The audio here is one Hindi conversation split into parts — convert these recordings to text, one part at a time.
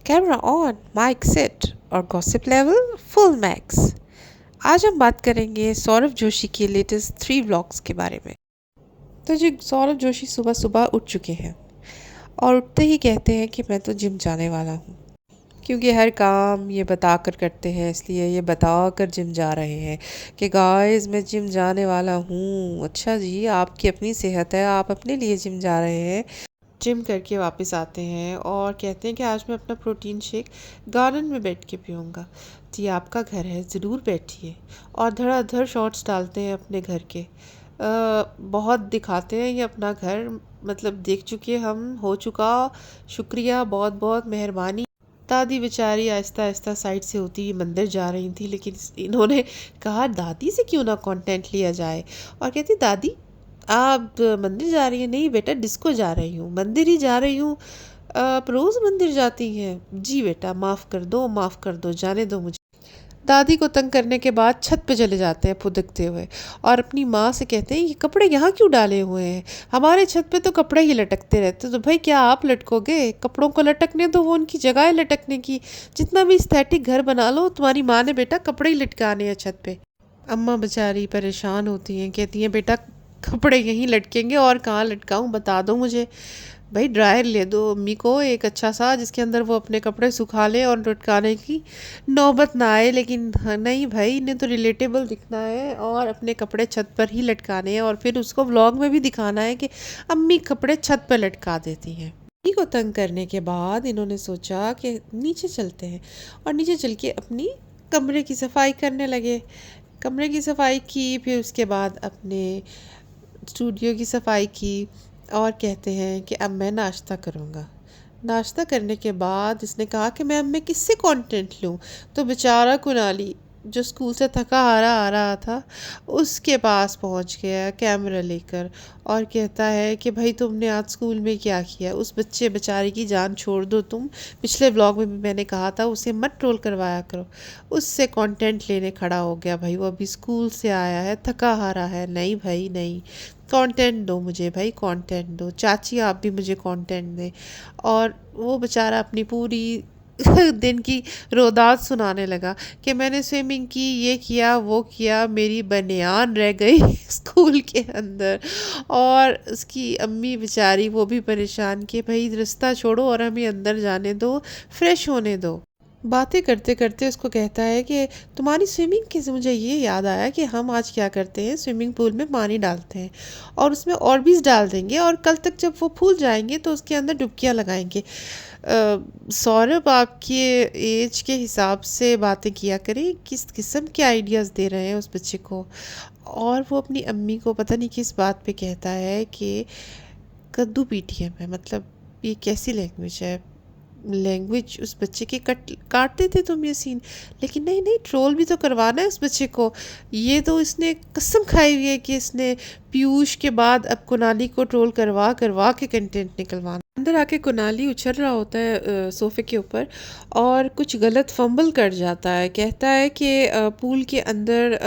कैमरा ऑन, माइक सेट और गॉसिप लेवल फुल मैक्स। आज हम बात करेंगे सौरभ जोशी के लेटेस्ट 3 व्लॉग्स के बारे में। तो जी सौरभ जोशी सुबह सुबह उठ चुके हैं और उठते ही कहते हैं कि मैं तो जिम जाने वाला हूँ, क्योंकि हर काम ये बता कर करते हैं, इसलिए ये बता कर जिम जा रहे हैं कि गाइस मैं जिम जाने वाला हूँ। अच्छा जी, आपकी अपनी सेहत है, आप अपने लिए जिम जा रहे हैं। जिम करके वापस आते हैं और कहते हैं कि आज मैं अपना प्रोटीन शेक गार्डन में बैठ के पीऊँगा। जी आपका घर है, ज़रूर बैठिए। और धड़ाधड़ शॉट्स डालते हैं अपने घर के। बहुत दिखाते हैं ये अपना घर, मतलब देख चुके हम, हो चुका। शुक्रिया, बहुत बहुत मेहरबानी। दादी बेचारी आहिस्ता आहिस्ता साइड से होती हुई मंदिर जा रही थी, लेकिन इन्होंने कहा दादी से क्यों ना कंटेंट लिया जाए। और कहती दादी आप मंदिर जा रही हैं? नहीं बेटा, डिस्को जा रही हूँ। मंदिर ही जा रही हूँ? आप रोज़ मंदिर जाती हैं? जी बेटा, माफ़ कर दो, माफ़ कर दो, जाने दो मुझे। दादी को तंग करने के बाद छत पे चले जाते हैं फुदकते हुए और अपनी माँ से कहते हैं ये कपड़े यहाँ क्यों डाले हुए हैं? हमारे छत पे तो कपड़े ही लटकते रहते। तो भाई क्या आप लटकोगे? कपड़ों को लटकने दो, वो उनकी जगह है लटकने की। जितना भी स्थैटिक घर बना लो, तुम्हारी माँ ने बेटा कपड़े ही लटकाने हैं छत पे। अम्मा बेचारी परेशान होती हैं, कहती हैं बेटा कपड़े यहीं लटकेंगे और कहाँ लटकाऊं, बता दो मुझे। भाई ड्रायर ले दो अम्मी को एक अच्छा सा, जिसके अंदर वो अपने कपड़े सुखा ले और लटकाने की नौबत ना आए। लेकिन हाँ, नहीं भाई, इन्हें तो रिलेटेबल दिखना है और अपने कपड़े छत पर ही लटकाने हैं और फिर उसको व्लॉग में भी दिखाना है कि अम्मी कपड़े छत पर लटका देती हैं। अम्मी को तंग करने के बाद इन्होंने सोचा कि नीचे चलते हैं और नीचे चल के अपनी कमरे की सफाई करने लगे। कमरे की सफाई की, फिर उसके बाद अपने स्टूडियो की सफाई की और कहते हैं कि अब मैं नाश्ता करूँगा। नाश्ता करने के बाद इसने कहा कि मैं अब मैं किससे कंटेंट लूँ। तो बेचारा कुनाली जो स्कूल से थका हारा आ रहा था, उसके पास पहुंच गया कैमरा लेकर और कहता है कि भाई तुमने आज स्कूल में क्या किया? उस बच्चे बेचारे की जान छोड़ दो तुम। पिछले ब्लॉग में भी मैंने कहा था उसे मत ट्रोल करवाया करो। उससे कंटेंट लेने खड़ा हो गया। भाई वो अभी स्कूल से आया है, थका हारा है। नहीं भाई नहीं, कंटेंट दो मुझे, भाई कंटेंट दो। चाची आप भी मुझे कंटेंट दें। और वो बेचारा अपनी पूरी दिन की रोदात सुनाने लगा कि मैंने स्विमिंग की, ये किया, वो किया, मेरी बनियान रह गई स्कूल के अंदर। और उसकी अम्मी बेचारी वो भी परेशान कि भाई रास्ता छोड़ो और हमें अंदर जाने दो, फ्रेश होने दो। बातें करते करते उसको कहता है कि तुम्हारी स्विमिंग की से मुझे ये याद आया कि हम आज क्या करते हैं, स्विमिंग पूल में पानी डालते हैं और उसमें ऑर्बिस डाल देंगे और कल तक जब वो फूल जाएंगे तो उसके अंदर डुबकियाँ लगाएंगे। सौरभ आपके एज के हिसाब से बातें किया करें, किस किस्म के आइडियाज़ दे रहे हैं उस बच्चे को। और वो अपनी अम्मी को पता नहीं किस बात पे कहता है कि कद्दू पीटिए में, मतलब ये कैसी लैंग्वेज है? लैंग्वेज उस बच्चे की काटते थे तुम ये सीन। लेकिन नहीं नहीं, ट्रोल भी तो करवाना है उस बच्चे को। ये तो इसने कसम खाई हुई है कि इसने पीयूष के बाद अब कुनाली को ट्रोल करवा करवा के कंटेंट निकलवाना। अंदर आके कुनाली उछल रहा होता है सोफे के ऊपर और कुछ गलत फंबल कर जाता है। कहता है कि पूल के अंदर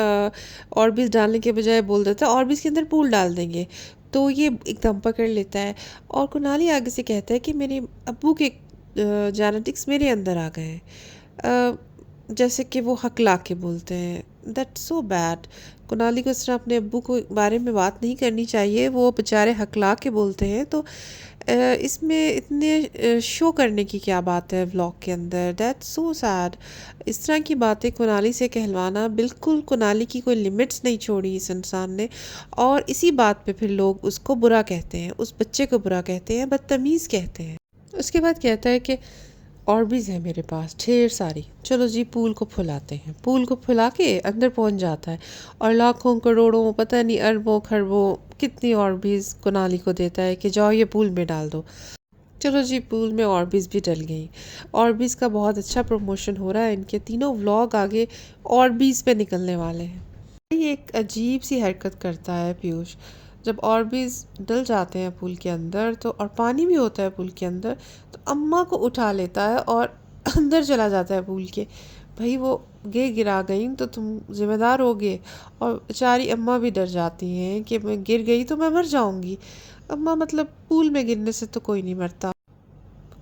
ऑर्बिस डालने के बजाय बोल देता है ऑर्बिस के अंदर पूल डाल देंगे। तो ये एकदम पकड़ लेता है और कुनाली आगे से कहता है कि मेरे अब्बू के जेनेटिक्स मेरे अंदर आ गए हैं। जैसे कि वो हकला के बोलते हैं। That's so bad. कुनाली को इस तरह अपने अब्बू को बारे में बात नहीं करनी चाहिए, वो बेचारे हकला के बोलते हैं। तो इसमें इतने शो करने की क्या बात है व्लॉग के अंदर? That's so sad. इस तरह की बातें कुनाली से कहलवाना, बिल्कुल कुनाली की कोई लिमिट्स नहीं छोड़ी इस इंसान ने। और इसी बात पे फिर लोग उसको बुरा कहते हैं, उस बच्चे को बुरा कहते हैं, बदतमीज़ कहते हैं। उसके बाद कहता है कि ऑर्बिस है मेरे पास ढेर सारी, चलो जी पूल को फुलाते हैं। पूल को फुला के अंदर पहुंच जाता है और लाखों करोड़ों, पता नहीं अरबों खरबों कितनी ऑर्बिस कुनाली को देता है कि जाओ ये पूल में डाल दो। चलो जी पूल में ऑर्बिस भी डल गई। ऑर्बिस का बहुत अच्छा प्रमोशन हो रहा है, इनके तीनों व्लॉग आगे ऑर्बिस पे निकलने वाले हैं। ये एक अजीब सी हरकत करता है पीयूष। जब ऑर्बिस डल जाते हैं पूल के अंदर तो, और पानी भी होता है पूल के अंदर, तो अम्मा को उठा लेता है और अंदर चला जाता है पूल के। भाई वो गिरा गई तो तुम जिम्मेदार होगे। और बेचारी अम्मा भी डर जाती हैं कि मैं गिर गई तो मैं मर जाऊंगी। अम्मा मतलब पूल में गिरने से तो कोई नहीं मरता।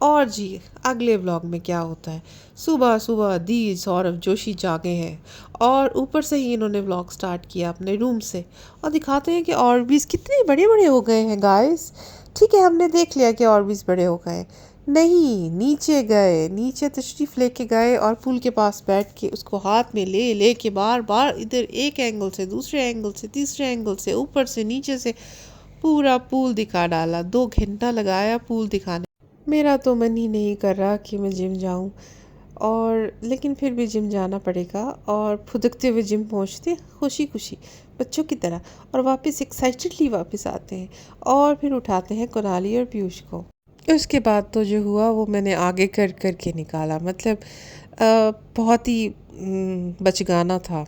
और जी अगले व्लॉग में क्या होता है, सुबह सुबह दी सौरभ जोशी जागे हैं और ऊपर से ही इन्होंने व्लॉग स्टार्ट किया अपने रूम से और दिखाते हैं कि ऑर्बिस कितने बड़े बड़े हो गए हैं गाइस। ठीक है, हमने देख लिया कि ऑर्बिस बड़े हो गए, नहीं नीचे गए, नीचे तशरीफ़ लेके गए और पूल के पास बैठ के उसको हाथ में ले ले के बार बार इधर एक एंगल से दूसरे एंगल से तीसरे एंगल से ऊपर से नीचे से पूरा पूल दिखा डाला। 2 घंटा लगाया पूल दिखाने। मेरा तो मन ही नहीं कर रहा कि मैं जिम जाऊं, और लेकिन फिर भी जिम जाना पड़ेगा और फुदकते हुए जिम पहुंचते खुशी खुशी बच्चों की तरह और वापस एक्साइटेडली वापस आते हैं और फिर उठाते हैं कुणाली और पीयूष को। उसके बाद तो जो हुआ वो मैंने आगे कर कर के निकाला, मतलब बहुत ही बचगाना था।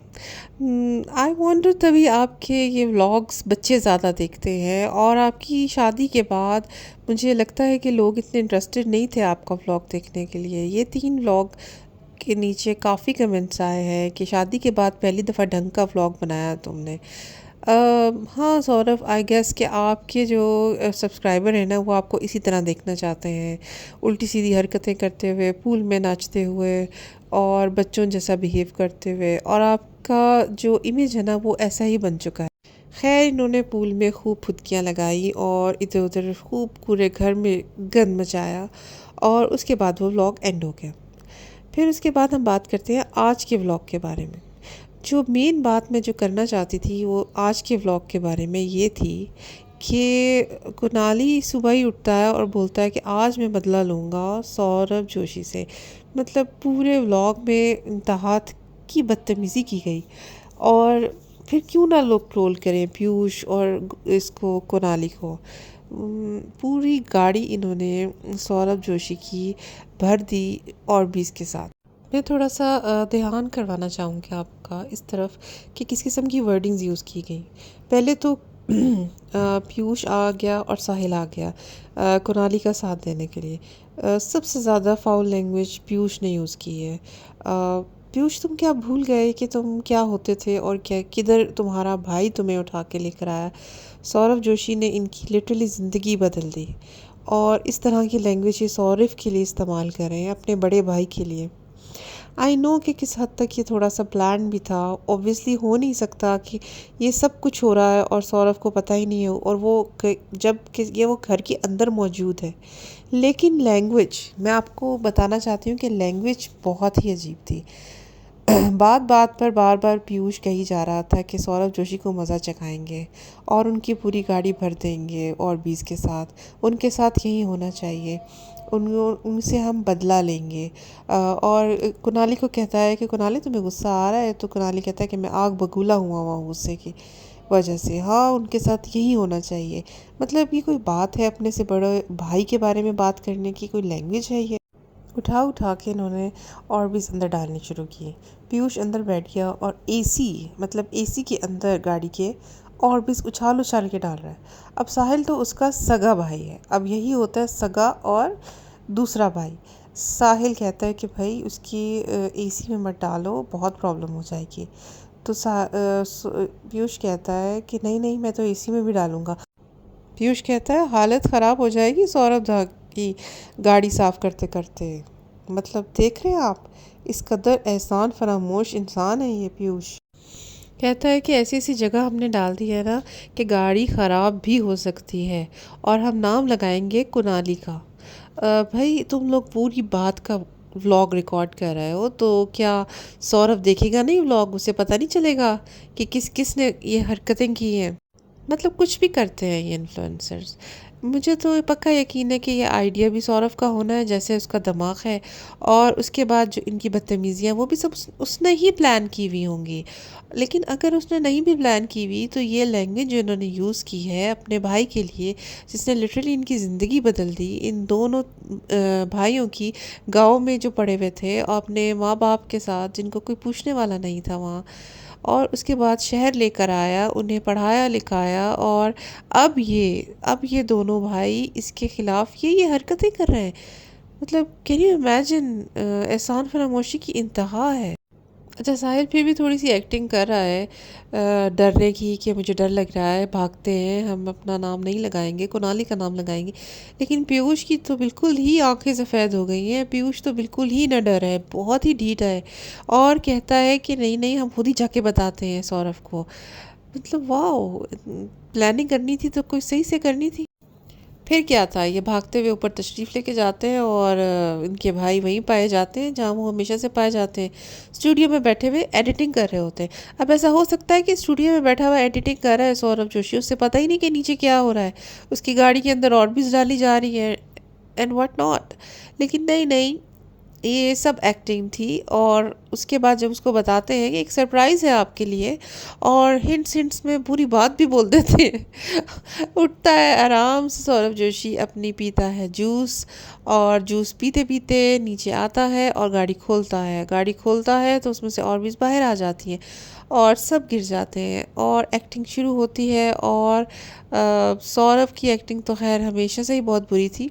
आई वंडर तभी आपके ये व्लॉग्स बच्चे ज़्यादा देखते हैं और आपकी शादी के बाद मुझे लगता है कि लोग इतने इंटरेस्टेड नहीं थे आपका व्लॉग देखने के लिए। ये 3 व्लॉग के नीचे काफ़ी कमेंट्स आए हैं कि शादी के बाद पहली दफ़ा ढंग का व्लॉग बनाया तुमने। हाँ सौरभ, आई गेस कि आपके जो सब्सक्राइबर हैं ना वो आपको इसी तरह देखना चाहते हैं, उल्टी सीधी हरकतें करते हुए, पूल में नाचते हुए और बच्चों जैसा बिहेव करते हुए, और आपका जो इमेज है ना वो ऐसा ही बन चुका है। खैर इन्होंने पूल में खूब फुदकियाँ लगाई और इधर उधर खूब पूरे घर में गंद मचाया और उसके बाद वो व्लॉग एंड हो गया। फिर उसके बाद हम बात करते हैं आज के व्लॉग के बारे में। जो मेन बात मैं जो करना चाहती थी वो आज के व्लॉग के बारे में ये थी कि कुणाली सुबह ही उठता है और बोलता है कि आज मैं बदला लूँगा सौरभ जोशी से। मतलब पूरे व्लॉग में इंतहा की बदतमीज़ी की गई, और फिर क्यों ना लोग ट्रोल करें पीयूष और इसको कुणाली को। पूरी गाड़ी इन्होंने सौरभ जोशी की भर दी ऑर्बिस के साथ। मैं थोड़ा सा ध्यान करवाना चाहूँगी आपका इस तरफ कि किस किस्म की वर्डिंग्स यूज़ की गई। पहले तो पीयूष आ गया और साहिल आ गया कुणाली का साथ देने के लिए। सबसे ज़्यादा फाउल लैंग्वेज पीयूष ने यूज़ की है। पीयूष तुम क्या भूल गए कि तुम क्या होते थे और क्या किधर तुम्हारा भाई तुम्हें उठा के लेकर आया। सौरभ जोशी ने इनकी लिटरली ज़िंदगी बदल दी, और इस तरह की लैंग्वेज ये सौरभ के लिए इस्तेमाल कर रहे हैं, अपने बड़े भाई के लिए। आई नो कि किस हद तक ये थोड़ा सा प्लान भी था। ऑब्वियसली हो नहीं सकता कि ये सब कुछ हो रहा है और सौरभ को पता ही नहीं हो, और वो जब कि ये वो घर के अंदर मौजूद है। लेकिन लैंग्वेज मैं आपको बताना चाहती हूँ कि लैंग्वेज बहुत ही अजीब थी। बात बात पर बार बार पीयूष कही जा रहा था कि सौरभ जोशी को मज़ा चखाएंगे और उनकी पूरी गाड़ी भर देंगे और बीस के साथ उनके साथ यही होना चाहिए, उनसे हम बदला लेंगे। और कुणाली को कहता है कि कुणाली तुम्हें गुस्सा आ रहा है, तो कुणाली कहता है कि मैं आग बगूला हुआ हूँ गुस्से की वजह से। हाँ उनके साथ यही होना चाहिए। मतलब ये कोई बात है अपने से बड़े भाई के बारे में बात करने की, कोई लैंग्वेज है ये। उठा उठा के इन्होंने ऑर्बिस अंदर डालनी शुरू की। पीयूष अंदर बैठ गया और एसी, मतलब एसी के अंदर गाड़ी के ऑर्बिस उछाल उछाल के डाल रहा है। अब साहिल तो उसका सगा भाई है, अब यही होता है सगा और दूसरा भाई। साहिल कहता है कि भाई उसकी एसी में मत डालो, बहुत प्रॉब्लम हो जाएगी। तो पीयूष कहता है कि नहीं नहीं मैं तो एसी में भी डालूंगा। पीयूष कहता है हालत ख़राब हो जाएगी सौरभ दा की गाड़ी साफ़ करते करते। मतलब देख रहे हैं आप, इस कदर एहसान फरामोश इंसान है ये पीयूष। कहता है कि ऐसी ऐसी जगह हमने डाल दी है ना कि गाड़ी ख़राब भी हो सकती है, और हम नाम लगाएंगे कुणाली का। भाई तुम लोग पूरी बात का व्लॉग रिकॉर्ड कर रहे हो, तो क्या सौरभ देखेगा नहीं व्लॉग? उसे पता नहीं चलेगा कि किस किस ने ये हरकतें की हैं? मतलब कुछ भी करते हैं ये इन्फ्लुएंसर्स। मुझे तो पक्का यकीन है कि ये आइडिया भी सौरभ का होना है, जैसे उसका दिमाग है, और उसके बाद जो इनकी बदतमीज़ियाँ वो भी सब उसने ही प्लान की हुई होंगी। लेकिन अगर उसने नहीं भी प्लान की हुई तो ये लैंग्वेज जो इन्होंने यूज़ की है अपने भाई के लिए, जिसने लिटरली इनकी ज़िंदगी बदल दी, इन दोनों भाइयों की गाँव में जो पड़े हुए थे और अपने माँ बाप के साथ जिनको कोई पूछने वाला नहीं था वहाँ, और उसके बाद शहर लेकर आया, उन्हें पढ़ाया लिखाया, और अब ये दोनों भाई इसके ख़िलाफ़ ये हरकतें कर रहे हैं। मतलब कैन यू इमेजिन, एहसान फरामोशी की इंतहा है। अच्छा, साहिल फिर भी थोड़ी सी एक्टिंग कर रहा है डरने की कि मुझे डर लग रहा है, भागते हैं, हम अपना नाम नहीं लगाएंगे, कुनाली का नाम लगाएंगे। लेकिन पीयूष की तो बिल्कुल ही आंखें सफ़ेद हो गई हैं। पीयूष तो बिल्कुल ही न डर है, बहुत ही ढीठ है और कहता है कि नहीं नहीं, हम खुद ही जाके बताते हैं सौरभ को। मतलब वाह, प्लानिंग करनी थी तो कोई सही से करनी थी। फिर क्या था, ये भागते हुए ऊपर तशरीफ़ लेके जाते हैं और इनके भाई वहीं पाए जाते हैं जहाँ वो हमेशा से पाए जाते हैं। स्टूडियो में बैठे हुए एडिटिंग कर रहे होते हैं। अब ऐसा हो सकता है कि स्टूडियो में बैठा हुआ एडिटिंग कर रहा है सौरभ जोशी, उससे पता ही नहीं कि नीचे क्या हो रहा है। उसकी गाड़ी के अंदर ऑर्बिट्स डाली जा रही है एंड व्हाट नॉट। लेकिन नहीं नहीं, ये सब एक्टिंग थी। और उसके बाद जब उसको बताते हैं कि एक सरप्राइज़ है आपके लिए, और हिंट्स हिंट्स में पूरी बात भी बोल देते हैं। उठता है आराम से सौरभ जोशी, अपनी पीता है जूस, और जूस पीते पीते नीचे आता है और गाड़ी खोलता है। गाड़ी खोलता है तो उसमें से और भी बाहर आ जाती हैं और सब गिर जाते हैं और एक्टिंग शुरू होती है। और सौरभ की एक्टिंग तो खैर हमेशा से ही बहुत बुरी थी।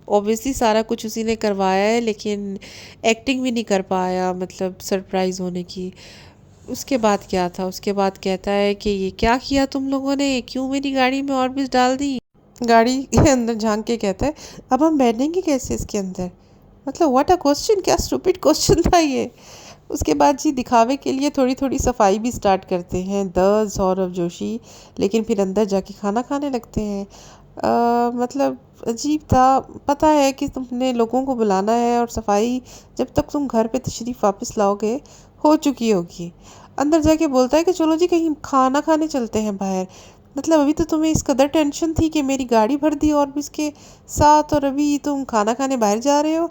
ऑब्वियसली सारा कुछ उसी ने करवाया है, लेकिन एक्टिंग भी नहीं कर पाया, मतलब सरप्राइज़ होने की। उसके बाद क्या था, उसके बाद कहता है कि ये क्या किया तुम लोगों ने, क्यों मेरी गाड़ी में ऑर्बिट्स डाल दी। गाड़ी के अंदर झांक के कहता है अब हम बैठेंगे कैसे इसके अंदर। मतलब व्हाट अ क्वेश्चन, क्या स्टूपिड क्वेश्चन था ये। उसके बाद जी दिखावे के लिए थोड़ी थोड़ी सफाई भी स्टार्ट करते हैं द सौरभ जोशी, लेकिन फिर अंदर जाके खाना खाने लगते हैं। मतलब अजीब था। पता है कि तुमने लोगों को बुलाना है और सफाई जब तक तुम घर पे तशरीफ़ वापस लाओगे हो चुकी होगी। अंदर जाके बोलता है कि चलो जी कहीं खाना खाने चलते हैं बाहर। मतलब अभी तो तुम्हें इस कदर टेंशन थी कि मेरी गाड़ी भर दी और भी इसके साथ, और अभी तुम खाना खाने बाहर जा रहे हो।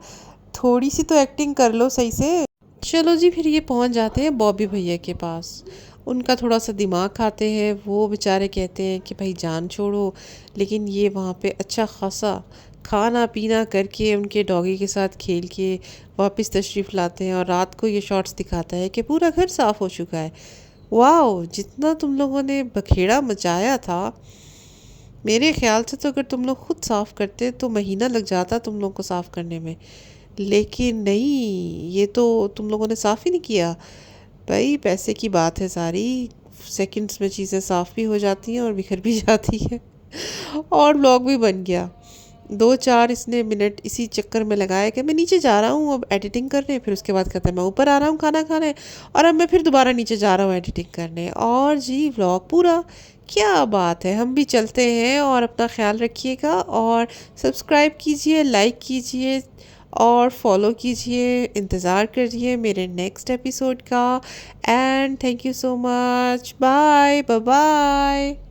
थोड़ी सी तो एक्टिंग कर लो सही से। चलो जी, फिर ये पहुंच जाते हैं बॉबी भैया के पास। उनका थोड़ा सा दिमाग खाते हैं। वो बेचारे कहते हैं कि भाई जान छोड़ो, लेकिन ये वहाँ पे अच्छा खासा खाना पीना करके उनके डॉगी के साथ खेल के वापस तशरीफ़ लाते हैं। और रात को ये शॉट्स दिखाता है कि पूरा घर साफ़ हो चुका है। वाओ, जितना तुम लोगों ने बखेड़ा मचाया था, मेरे ख्याल से तो अगर तुम लोग खुद साफ़ करते तो महीना लग जाता तुम लोग को साफ़ करने में। लेकिन नहीं, ये तो तुम लोगों ने साफ़ ही नहीं किया। भाई पैसे की बात है सारी, सेकंड्स में चीज़ें साफ़ भी हो जाती हैं और बिखर भी जाती है। और व्लॉग भी बन गया। 2-4 इसने मिनट इसी चक्कर में लगाया कि मैं नीचे जा रहा हूँ अब एडिटिंग करने, फिर उसके बाद कहता है मैं ऊपर आ रहा हूँ खाना खाने, और अब मैं फिर दोबारा नीचे जा रहा हूँ एडिटिंग करने, और जी व्लॉग पूरा। क्या बात है, हम भी चलते हैं और अपना ख्याल रखिएगा और सब्सक्राइब कीजिए, लाइक कीजिए और फॉलो कीजिए। इंतज़ार करिए मेरे नेक्स्ट एपिसोड का। And thank you so much, bye bye bye.